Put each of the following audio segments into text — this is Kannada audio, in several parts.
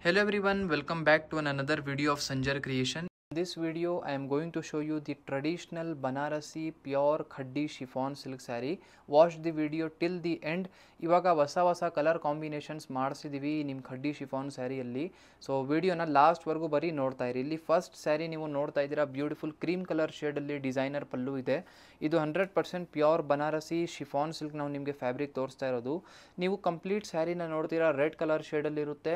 Hello everyone, welcome back to another video of Sanjar Creation. In this video, I am going to show you the traditional Banarasi pure khaddi chiffon silk saree. Watch the video till the end. ಇವಾಗ ಹೊಸ ಕಲರ್ ಕಾಂಬಿನೇಷನ್ಸ್ ಮಾಡಿಸಿದ್ದೀವಿ ನಿಮ್ಮ ಖಡ್ಡಿ ಶಿಫಾನ್ ಸ್ಯಾರಿಯಲ್ಲಿ. ಸೊ ವಿಡಿಯೋನ ಲಾಸ್ಟ್ವರೆಗೂ ಬರೀ ನೋಡ್ತಾ ಇರಿ. ಇಲ್ಲಿ ಫಸ್ಟ್ ಸ್ಯಾರಿ ನೀವು ನೋಡ್ತಾ ಇದ್ದೀರಾ, ಬ್ಯೂಟಿಫುಲ್ ಕ್ರೀಮ್ ಕಲರ್ ಶೇಡಲ್ಲಿ ಡಿಸೈನರ್ ಪಲ್ಲು ಇದೆ. ಇದು 100% ಪ್ಯೂರ್ ಬನಾರಸಿ ಶಿಫಾನ್ ಸಿಲ್ಕ್ ನಾವು ನಿಮಗೆ ಫ್ಯಾಬ್ರಿಕ್ ತೋರಿಸ್ತಾ ಇರೋದು. ನೀವು ಕಂಪ್ಲೀಟ್ ಸ್ಯಾರಿನ ನೋಡ್ತೀರಾ, ರೆಡ್ ಕಲರ್ ಶೇಡಲ್ಲಿರುತ್ತೆ.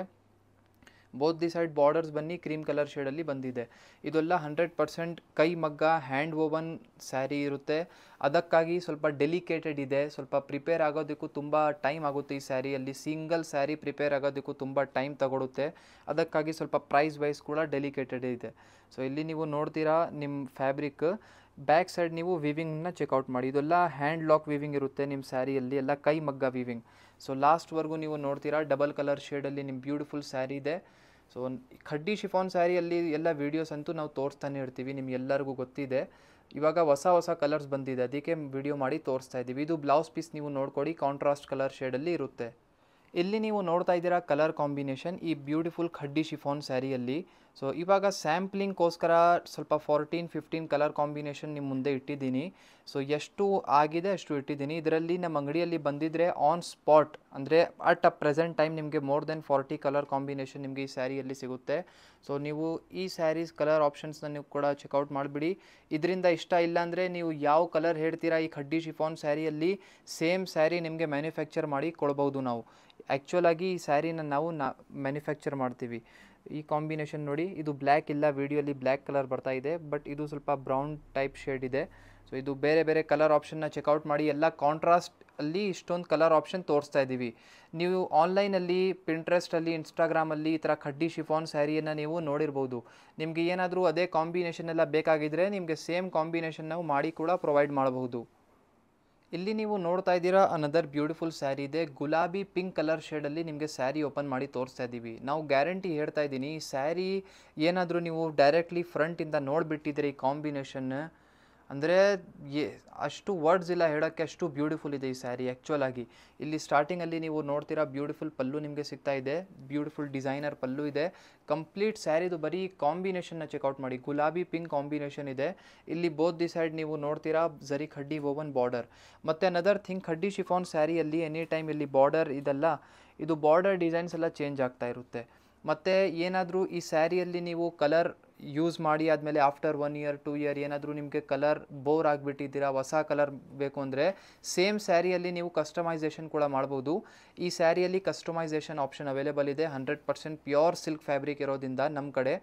ಬೋತ್ ದಿ ಸೈಡ್ ಬಾರ್ಡರ್ಸ್ ಬನ್ನಿ ಕ್ರೀಮ್ ಕಲರ್ ಶೇಡಲ್ಲಿ ಬಂದಿದೆ. ಇದೆಲ್ಲ 100% ಕೈ ಮಗ್ಗ ಹ್ಯಾಂಡ್ ಓವನ್ ಸ್ಯಾರಿ ಇರುತ್ತೆ. ಅದಕ್ಕಾಗಿ ಸ್ವಲ್ಪ ಡೆಲಿಕೇಟೆಡ್ ಇದೆ. ಸ್ವಲ್ಪ ಪ್ರಿಪೇರ್ ಆಗೋದಕ್ಕೂ ತುಂಬ ಟೈಮ್ ಆಗುತ್ತೆ. ಈ ಸ್ಯಾರಿಯಲ್ಲಿ ಸಿಂಗಲ್ ಸ್ಯಾರಿ ಪ್ರಿಪೇರ್ ಆಗೋದಕ್ಕೂ ತುಂಬ ಟೈಮ್ ತಗೊಳುತ್ತೆ. ಅದಕ್ಕಾಗಿ ಸ್ವಲ್ಪ ಪ್ರೈಸ್ ವೈಸ್ ಕೂಡ ಡೆಲಿಕೇಟೆಡ್ ಇದೆ. ಸೊ ಇಲ್ಲಿ ನೀವು ನೋಡ್ತೀರಾ ನಿಮ್ಮ ಫ್ಯಾಬ್ರಿಕ್ ಬ್ಯಾಕ್ ಸೈಡ್ ನೀವು ವಿವಿಂಗ್ನ ಚೆಕ್ಔಟ್ ಮಾಡಿ. ಇದೆಲ್ಲ ಹ್ಯಾಂಡ್ ಲಾಕ್ ವಿವಿಂಗ್ ಇರುತ್ತೆ ನಿಮ್ಮ ಸ್ಯಾರಿಯಲ್ಲಿ, ಎಲ್ಲ ಕೈ ಮಗ್ಗ ವಿವಿಂಗ್. ಸೊ ಲಾಸ್ಟ್ವರೆಗೂ ನೀವು ನೋಡ್ತೀರಾ, ಡಬಲ್ ಕಲರ್ ಶೇಡಲ್ಲಿ ನಿಮ್ಮ ಬ್ಯೂಟಿಫುಲ್ ಸ್ಯಾರಿ ಇದೆ. ಸೊ ಖಡ್ಡಿ ಶಿಫಾನ್ ಸ್ಯಾರಿಯಲ್ಲಿ ಎಲ್ಲ ವೀಡಿಯೋಸ್ ಅಂತೂ ನಾವು ತೋರಿಸ್ತಾನೆ ಇರ್ತೀವಿ, ನಿಮ್ಗೆಲ್ಲರಿಗೂ ಗೊತ್ತಿದೆ. ಇವಾಗ ಹೊಸ ಕಲರ್ಸ್ ಬಂದಿದೆ, ಅದಕ್ಕೆ ವಿಡಿಯೋ ಮಾಡಿ ತೋರಿಸ್ತಾ ಇದ್ದೀವಿ. ಇದು ಬ್ಲೌಸ್ ಪೀಸ್ ನೀವು ನೋಡ್ಕೊಡಿ, ಕಾಂಟ್ರಾಸ್ಟ್ ಕಲರ್ ಶೇಡಲ್ಲಿ ಇರುತ್ತೆ. ಇಲ್ಲಿ ನೀವು ನೋಡ್ತಾ ಇದ್ದೀರಾ ಕಲರ್ ಕಾಂಬಿನೇಷನ್ ಈ ಬ್ಯೂಟಿಫುಲ್ ಖಡ್ಡಿ ಶಿಫಾನ್ ಸ್ಯಾರಿಯಲ್ಲಿ. ಸೊ ಇವಾಗ ಸ್ಯಾಂಪ್ಲಿಂಗ್ಗೋಸ್ಕರ ಸ್ವಲ್ಪ 14-15 ಕಲರ್ ಕಾಂಬಿನೇಷನ್ ನಿಮ್ಮ ಮುಂದೆ ಇಟ್ಟಿದ್ದೀನಿ. ಸೊ ಎಷ್ಟು ಆಗಿದೆ ಅಷ್ಟು ಇಟ್ಟಿದ್ದೀನಿ. ಇದರಲ್ಲಿ ನಮ್ಮ ಅಂಗಡಿಯಲ್ಲಿ ಬಂದಿದ್ದರೆ ಆನ್ ಸ್ಪಾಟ್ ಅಂದರೆ ಅಟ್ ಅ ಪ್ರೆಸೆಂಟ್ ಟೈಮ್ ನಿಮಗೆ ಮೋರ್ ದೆನ್ 40 ಕಲರ್ ಕಾಂಬಿನೇಷನ್ ನಿಮಗೆ ಈ ಸ್ಯಾರಿಯಲ್ಲಿ ಸಿಗುತ್ತೆ. ಸೊ ನೀವು ಈ ಸ್ಯಾರೀಸ್ ಕಲರ್ ಆಪ್ಷನ್ಸ್ನ ನೀವು ಕೂಡ ಚೆಕ್ಔಟ್ ಮಾಡಿಬಿಡಿ. ಇದರಿಂದ ಇಷ್ಟ ಇಲ್ಲ ಅಂದರೆ ನೀವು ಯಾವ ಕಲರ್ ಹೇಳ್ತೀರಾ ಈ ಖಡ್ಡಿ ಶಿಫಾನ್ ಸ್ಯಾರಿಯಲ್ಲಿ, ಸೇಮ್ ಸ್ಯಾರಿ ನಿಮಗೆ ಮ್ಯಾನುಫ್ಯಾಕ್ಚರ್ ಮಾಡಿ ಕೊಡ್ಬೋದು ನಾವು. ಆ್ಯಕ್ಚುಲಾಗಿ ಈ ಸ್ಯಾರಿನ ನಾವು ಮ್ಯಾನುಫ್ಯಾಕ್ಚರ್ ಮಾಡ್ತೀವಿ. ಈ ಕಾಂಬಿನೇಷನ್ ನೋಡಿ, ಇದು ಬ್ಲ್ಯಾಕ್ ಇಲ್ಲ, ವಿಡಿಯೋಲಿ ಬ್ಲ್ಯಾಕ್ ಕಲರ್ ಬರ್ತಾ ಇದೆ, ಬಟ್ ಇದು ಸ್ವಲ್ಪ ಬ್ರೌನ್ ಟೈಪ್ ಶೇಡ್ ಇದೆ. ಸೊ ಇದು ಬೇರೆ ಕಲರ್ ಆಪ್ಷನ್ನ ಚೆಕ್ಔಟ್ ಮಾಡಿ. ಎಲ್ಲ ಕಾಂಟ್ರಾಸ್ಟಲ್ಲಿ ಇಷ್ಟೊಂದು ಕಲರ್ ಆಪ್ಷನ್ ತೋರಿಸ್ತಾ ಇದ್ದೀವಿ. ನೀವು ಆನ್ಲೈನಲ್ಲಿ, ಪಿಂಟ್ರೆಸ್ಟಲ್ಲಿ, ಇನ್ಸ್ಟಾಗ್ರಾಮಲ್ಲಿ ಈ ಥರ ಖಡ್ಡಿ ಶಿಫಾನ್ ಸ್ಯಾರಿಯನ್ನು ನೀವು ನೋಡಿರ್ಬೋದು. ನಿಮಗೆ ಏನಾದರೂ ಅದೇ ಕಾಂಬಿನೇಷನ್ ಎಲ್ಲ ಬೇಕಾಗಿದ್ದರೆ ನಿಮಗೆ ಸೇಮ್ ಕಾಂಬಿನೇಷನ್ ನಾವು ಮಾಡಿ ಕೂಡ ಪ್ರೊವೈಡ್ ಮಾಡಬಹುದು. ಇಲ್ಲಿ ನೀವು ನೋಡ್ತಾ ಇದ್ದೀರಾ ಅನದರ್ ಬ್ಯೂಟಿಫುಲ್ ಸ್ಯಾರಿ ಇದೆ. ಗುಲಾಬಿ ಪಿಂಕ್ ಕಲರ್ ಶೇಡಲ್ಲಿ ನಿಮಗೆ ಸ್ಯಾರಿ ಓಪನ್ ಮಾಡಿ ತೋರಿಸ್ತಾ ಇದ್ದೀವಿ. ನಾವು ಗ್ಯಾರಂಟಿ ಹೇಳ್ತಾ ಇದ್ದೀನಿ, ಈ ಸ್ಯಾರಿ ಏನಾದರೂ ನೀವು ಡೈರೆಕ್ಟ್ಲಿ ಫ್ರಂಟಿಂದ ನೋಡಿಬಿಟ್ಟಿದ್ದೀರಿ ಈ ಕಾಂಬಿನೇಷನ್ ಅಂದರೆ ಅಷ್ಟು ವರ್ಡ್ಸ್ ಇಲ್ಲ ಹೇಳೋಕ್ಕೆ, ಅಷ್ಟು ಬ್ಯೂಟಿಫುಲ್ ಇದೆ ಈ ಸ್ಯಾರಿ ಆ್ಯಕ್ಚುಲಾಗಿ. ಇಲ್ಲಿ ಸ್ಟಾರ್ಟಿಂಗಲ್ಲಿ ನೀವು ನೋಡ್ತೀರಾ ಬ್ಯೂಟಿಫುಲ್ ಪಲ್ಲು ನಿಮಗೆ ಸಿಗ್ತಾ ಇದೆ, ಬ್ಯೂಟಿಫುಲ್ ಡಿಸೈನರ್ ಪಲ್ಲು ಇದೆ. ಕಂಪ್ಲೀಟ್ ಸ್ಯಾರಿದು ಬರೀ ಕಾಂಬಿನೇಷನ್ನ ಚೆಕ್ಔಟ್ ಮಾಡಿ, ಗುಲಾಬಿ ಪಿಂಕ್ ಕಾಂಬಿನೇಷನ್ ಇದೆ. ಇಲ್ಲಿ ಬೋತ್ ದಿ ಸೈಡ್ ನೀವು ನೋಡ್ತೀರಾ ಜರಿ ಖಡ್ಡಿ ಓವನ್ ಬಾರ್ಡರ್. ಮತ್ತು ಅನದರ್ ಥಿಂಗ್, ಖಡ್ಡಿ ಶಿಫಾನ್ ಸ್ಯಾರಿಯಲ್ಲಿ ಎನಿ ಟೈಮ್ ಇಲ್ಲಿ ಬಾರ್ಡರ್ ಇದೆಲ್ಲ, ಇದು ಬಾರ್ಡರ್ ಡಿಸೈನ್ಸ್ ಎಲ್ಲ ಚೇಂಜ್ ಆಗ್ತಾ ಇರುತ್ತೆ. ಮತ್ತು ಏನಾದರೂ ಈ ಸ್ಯಾರಿಯಲ್ಲಿ ನೀವು ಕಲರ್ ಯೂಸ್ ಮಾಡಿ ಆದಮೇಲೆ ಆಫ್ಟರ್ 1 ಇಯರ್ 2 ಇಯರ್ ಏನಾದರೂ ನಿಮಗೆ ಕಲರ್ ಬೋರ್ ಆಗಿಬಿಟ್ಟಿದ್ದೀರಾ, ಹೊಸ ಕಲರ್ ಬೇಕು ಅಂದರೆ ಸೇಮ್ ಸ್ಯಾರಿಯಲ್ಲಿ ನೀವು ಕಸ್ಟಮೈಸೇಷನ್ ಕೂಡ ಮಾಡ್ಬೋದು. ಈ ಸ್ಯಾರಿಯಲ್ಲಿ ಕಸ್ಟಮೈಸೇಷನ್ ಆಪ್ಷನ್ ಅವೈಲೇಬಲ್ ಇದೆ. 100% ಪ್ಯೂರ್ ಸಿಲ್ಕ್ ಫ್ಯಾಬ್ರಿಕ್ ಇರೋದ್ರಿಂದ ನಮ್ಮ ಕಡೆ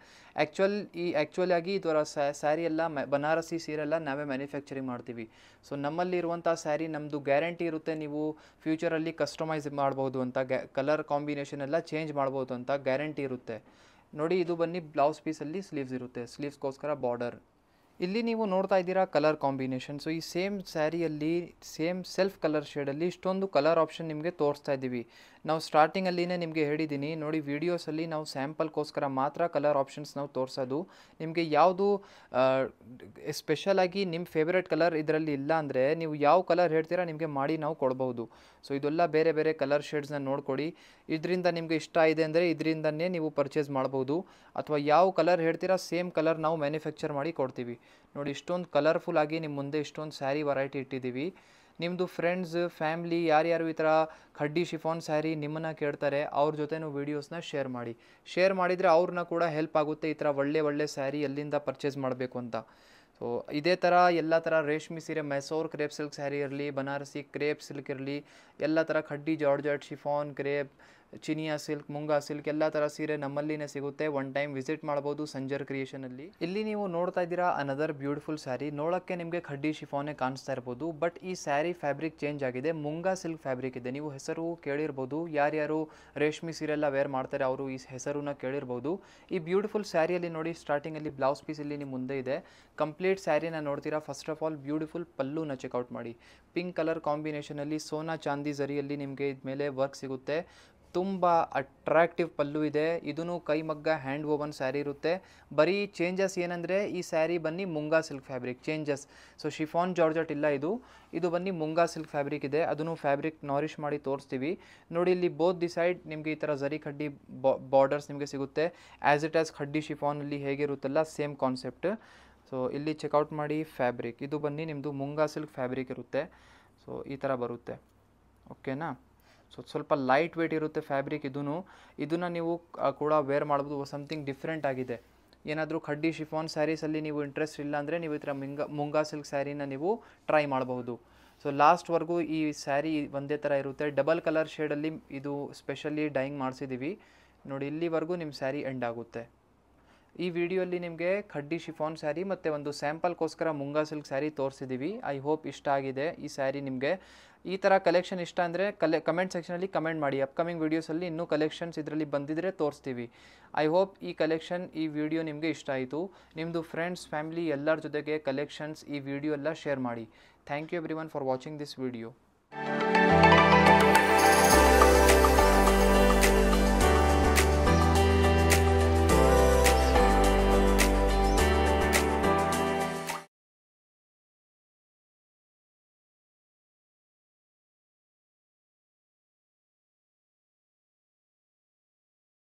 ಆ್ಯಕ್ಚುಲಾಗಿ ಇದರ ಸ್ಯಾರಿ ಎಲ್ಲ ಬನಾರಸಿ ಸೀರೆಲ್ಲ ನಾವೇ ಮ್ಯಾನುಫ್ಯಾಕ್ಚರಿಂಗ್ ಮಾಡ್ತೀವಿ. ಸೊ ನಮ್ಮಲ್ಲಿರುವಂಥ ಸ್ಯಾರಿ ನಮ್ಮದು ಗ್ಯಾರಂಟಿ ಇರುತ್ತೆ, ನೀವು ಫ್ಯೂಚರಲ್ಲಿ ಕಸ್ಟಮೈಸ್ ಮಾಡ್ಬೋದು ಅಂತ, ಕಲರ್ ಕಾಂಬಿನೇಷನ್ ಎಲ್ಲ ಚೇಂಜ್ ಮಾಡ್ಬೋದು ಅಂತ ಗ್ಯಾರಂಟಿ ಇರುತ್ತೆ. ನೋಡಿ, ಇದು ಬನ್ನಿ ಬ್ಲೌಸ್ ಪೀಸಲ್ಲಿ ಸ್ಲೀವ್ಸ್ ಇರುತ್ತೆ, ಸ್ಲೀವ್ಸ್ಗೋಸ್ಕರ ಬಾರ್ಡರ್. ಇಲ್ಲಿ ನೀವು ನೋಡ್ತಾ ಇದ್ದೀರಾ ಕಲರ್ ಕಾಂಬಿನೇಷನ್. ಸೊ ಈ ಸೇಮ್ ಸ್ಯಾರಿಯಲ್ಲಿ ಸೇಮ್ ಸೆಲ್ಫ್ ಕಲರ್ ಶೇಡಲ್ಲಿ ಇಷ್ಟೊಂದು ಕಲರ್ ಆಪ್ಷನ್ ನಿಮಗೆ ತೋರಿಸ್ತಾ ಇದ್ದೀವಿ. ನಾವು ಸ್ಟಾರ್ಟಿಂಗಲ್ಲಿನೇ ನಿಮಗೆ ಹೇಳಿದ್ದೀನಿ ನೋಡಿ, ವೀಡಿಯೋಸಲ್ಲಿ ನಾವು ಸ್ಯಾಂಪಲ್ಗೋಸ್ಕರ ಮಾತ್ರ ಕಲರ್ ಆಪ್ಷನ್ಸ್ ನಾವು ತೋರಿಸೋದು. ನಿಮಗೆ ಯಾವುದು ಸ್ಪೆಷಲಾಗಿ ನಿಮ್ಮ ಫೇವ್ರೆಟ್ ಕಲರ್ ಇದರಲ್ಲಿ ಇಲ್ಲ ಅಂದರೆ ನೀವು ಯಾವ ಕಲರ್ ಹೇಳ್ತೀರಾ ನಿಮಗೆ ಮಾಡಿ ನಾವು ಕೊಡ್ಬೋದು. ಸೊ ಇದೆಲ್ಲ ಬೇರೆ ಕಲರ್ ಶೇಡ್ಸ್ನ ನೋಡ್ಕೊಡಿ. ಇದರಿಂದ ನಿಮಗೆ ಇಷ್ಟ ಇದೆ ಅಂದರೆ ಇದರಿಂದನೇ ನೀವು ಪರ್ಚೇಸ್ ಮಾಡ್ಬೋದು, ಅಥವಾ ಯಾವ ಕಲರ್ ಹೇಳ್ತೀರಾ ಸೇಮ್ ಕಲರ್ ನಾವು ಮ್ಯಾನುಫ್ಯಾಕ್ಚರ್ ಮಾಡಿ ಕೊಡ್ತೀವಿ. ನೋಡಿ, ಇಷ್ಟೊಂದು ಕಲರ್ಫುಲ್ ಆಗಿ ನಿಮ್ಮ ಮುಂದೆ ಇಷ್ಟೊಂದು ಸ್ಯಾರಿ ವೆರೈಟಿ ಇಟ್ಟಿದ್ದೀವಿ. ನಿಮ್ಮದು ಫ್ರೆಂಡ್ಸ್ ಫ್ಯಾಮ್ಲಿ ಯಾರ್ಯಾರು ಈ ಥರ ಖಡ್ಡಿ ಶಿಫಾನ್ ಸ್ಯಾರಿ ನಿಮ್ಮನ್ನು ಕೇಳ್ತಾರೆ, ಅವ್ರ ಜೊತೆನೂ ವೀಡಿಯೋಸ್ನ ಶೇರ್ ಮಾಡಿದರೆ ಅವ್ರನ್ನ ಕೂಡ ಹೆಲ್ಪ್ ಆಗುತ್ತೆ ಈ ಥರ ಒಳ್ಳೆ ಸ್ಯಾರಿ ಎಲ್ಲಿಂದ ಪರ್ಚೇಸ್ ಮಾಡಬೇಕು ಅಂತ. ಸೊ ಇದೇ ಥರ ಎಲ್ಲ ಥರ ರೇಷ್ಮೆ ಸೀರೆ, ಮೈಸೂರು ಕ್ರೇಪ್ ಸಿಲ್ಕ್ ಸ್ಯಾರಿ ಇರಲಿ, ಬನಾರಸಿ ಕ್ರೇಪ್ ಸಿಲ್ಕ್ ಇರಲಿ, ಎಲ್ಲ ಥರ khaddi georgette chiffon crepe, ಚಿನಿಯಾ silk, moonga silk ಎಲ್ಲ ಥರ ಸೀರೆ ನಮ್ಮಲ್ಲಿನೇ ಸಿಗುತ್ತೆ. ಒನ್ ಟೈಮ್ ವಿಸಿಟ್ ಮಾಡ್ಬೋದು ಸಂಜರ್ ಕ್ರಿಯೇಷನಲ್ಲಿ. ಇಲ್ಲಿ ನೀವು ನೋಡ್ತಾ ಇದ್ದೀರಾ ಅನದರ್ ಬ್ಯೂಟಿಫುಲ್ ಸ್ಯಾರಿ. ನೋಡೋಕ್ಕೆ ನಿಮಗೆ ಖಡ್ಡಿ ಶಿಫಾನೇ ಕಾಣಿಸ್ತಾ ಇರ್ಬೋದು, ಬಟ್ ಈ ಸ್ಯಾರಿ ಫ್ಯಾಬ್ರಿಕ್ ಚೇಂಜ್ ಆಗಿದೆ, ಮುಂಗಾ ಸಿಲ್ಕ್ ಫ್ಯಾಬ್ರಿಕ್ ಇದೆ. ನೀವು ಹೆಸರು ಕೇಳಿರ್ಬೋದು, ಯಾರ್ಯಾರು ರೇಷ್ಮೆ ಸೀರೆ ಎಲ್ಲ ವೇರ್ ಮಾಡ್ತಾರೆ ಅವರು ಈ ಹೆಸರನ್ನ ಕೇಳಿರ್ಬೋದು. ಈ ಬ್ಯೂಟಿಫುಲ್ ಸ್ಯಾರಿಯಲ್ಲಿ ನೋಡಿ, ಸ್ಟಾರ್ಟಿಂಗಲ್ಲಿ ಬ್ಲೌಸ್ ಪೀಸ್ ಇಲ್ಲಿ ನಿಮ್ಮ ಮುಂದೆ ಇದೆ. ಕಂಪ್ಲೀಟ್ ಸ್ಯಾರಿನ ನೋಡ್ತೀರಾ. ಫಸ್ಟ್ ಆಫ್ ಆಲ್ ಬ್ಯೂಟಿಫುಲ್ ಪಲ್ಲುನ ಚೆಕ್ಔಟ್ ಮಾಡಿ. ಪಿಂಕ್ ಕಲರ್ ಕಾಂಬಿನೇಷನಲ್ಲಿ ಸೋನಾ ಚಾಂದಿ ಜರಿಯಲ್ಲಿ ನಿಮಗೆ ಇದ್ಮೇಲೆ ವರ್ಕ್ ಸಿಗುತ್ತೆ. ತುಂಬ ಅಟ್ರಾಕ್ಟಿವ್ ಪಲ್ಲು ಇದೆ. ಇದೂ ಕೈಮಗ್ಗ ಹ್ಯಾಂಡ್ ಓವನ್ ಸ್ಯಾರಿ ಇರುತ್ತೆ. ಬರೀ ಚೇಂಜಸ್ ಏನಂದರೆ ಈ ಸ್ಯಾರಿ ಬನ್ನಿ munga silk fabric changes. So chiffon georgette ಇಲ್ಲ, ಇದು ಬನ್ನಿ ಮುಂಗಾ ಸಿಲ್ಕ್ ಫ್ಯಾಬ್ರಿಕ್ ಇದೆ. ಅದನ್ನು ಫ್ಯಾಬ್ರಿಕ್ ನಾರಿಶ್ ಮಾಡಿ ತೋರಿಸ್ತೀವಿ ನೋಡಿ. ಇಲ್ಲಿ ಬೋತ್ ದಿ ಸೈಡ್ ನಿಮಗೆ ಈ ಥರ ಜರಿ ಖಡ್ಡಿ ಬಾರ್ಡರ್ಸ್ ನಿಮಗೆ ಸಿಗುತ್ತೆ. ಆ್ಯಸ್ ಇಟ್ ಆಸ್ ಖಡ್ಡಿ ಶಿಫಾನಲ್ಲಿ ಹೇಗಿರುತ್ತಲ್ಲ ಸೇಮ್ ಕಾನ್ಸೆಪ್ಟ್. ಸೊ ಇಲ್ಲಿ ಚೆಕ್ಔಟ್ ಮಾಡಿ ಫ್ಯಾಬ್ರಿಕ್. ಇದು ಬನ್ನಿ ನಿಮ್ಮದು ಮುಂಗಾ ಸಿಲ್ಕ್ ಫ್ಯಾಬ್ರಿಕ್ ಇರುತ್ತೆ. ಸೊ ಈ ಥರ ಬರುತ್ತೆ, ಓಕೆನಾ. ಸೊ ಸ್ವಲ್ಪ ಲೈಟ್ ವೇಟ್ ಇರುತ್ತೆ ಫ್ಯಾಬ್ರಿಕ್. ಇದನ್ನು ನೀವು ಕೂಡ ವೇರ್ ಮಾಡ್ಬೋದು. ಸಮಥಿಂಗ್ ಡಿಫ್ರೆಂಟ್ ಆಗಿದೆ. ಏನಾದರೂ ಖಡ್ಡಿ ಶಿಫಾನ್ ಸ್ಯಾರೀಸಲ್ಲಿ ನೀವು ಇಂಟ್ರೆಸ್ಟ್ ಇಲ್ಲ ಅಂದರೆ ನೀವು ಈ ಥರ ಮುಂಗಾ ಸಿಲ್ಕ್ ಸ್ಯಾರಿನ ನೀವು ಟ್ರೈ ಮಾಡಬಹುದು. ಸೊ ಲಾಸ್ಟ್ವರೆಗೂ ಈ ಸ್ಯಾರಿ ಒಂದೇ ಥರ ಇರುತ್ತೆ. ಡಬಲ್ ಕಲರ್ ಶೇಡಲ್ಲಿ ಇದು ಸ್ಪೆಷಲಿ ಡೈಯಿಂಗ್ ಮಾಡಿಸಿದ್ದೀವಿ ನೋಡಿ. ಇಲ್ಲಿವರೆಗೂ ನಿಮ್ಮ ಸ್ಯಾರಿ ಎಂಡ್ ಆಗುತ್ತೆ. ಈ ವಿಡಿಯೋಲ್ಲಿ ನಿಮಗೆ ಖಡ್ಡಿ ಶಿಫಾನ್ ಸ್ಯಾರಿ ಮತ್ತು ಒಂದು ಸ್ಯಾಂಪಲ್ಗೋಸ್ಕರ moonga silk sari ತೋರಿಸಿದ್ದೀವಿ. I hope ಇಷ್ಟ ಆಗಿದೆ ಈ ಸ್ಯಾರಿ ನಿಮಗೆ. ಈ ಥರ ಕಲೆಕ್ಷನ್ ಇಷ್ಟ ಅಂದರೆ ಕಮೆಂಟ್ ಸೆಕ್ಷನಲ್ಲಿ ಕಮೆಂಟ್ ಮಾಡಿ. ಅಪ್ಕಮಿಂಗ್ ವೀಡಿಯೋಸಲ್ಲಿ ಇನ್ನೂ ಕಲೆಕ್ಷನ್ಸ್ ಇದರಲ್ಲಿ ಬಂದಿದ್ದರೆ ತೋರಿಸ್ತೀವಿ. ಐ ಹೋಪ್ ಈ ಕಲೆಕ್ಷನ್ ಈ ವಿಡಿಯೋ ನಿಮಗೆ ಇಷ್ಟ ಆಯಿತು. ನಿಮ್ಮದು ಫ್ರೆಂಡ್ಸ್ ಫ್ಯಾಮಿಲಿ ಎಲ್ಲರ ಜೊತೆಗೆ ಕಲೆಕ್ಷನ್ಸ್ ಈ ವಿಡಿಯೋ ಎಲ್ಲ ಶೇರ್ ಮಾಡಿ. Thank you everyone for watching this video.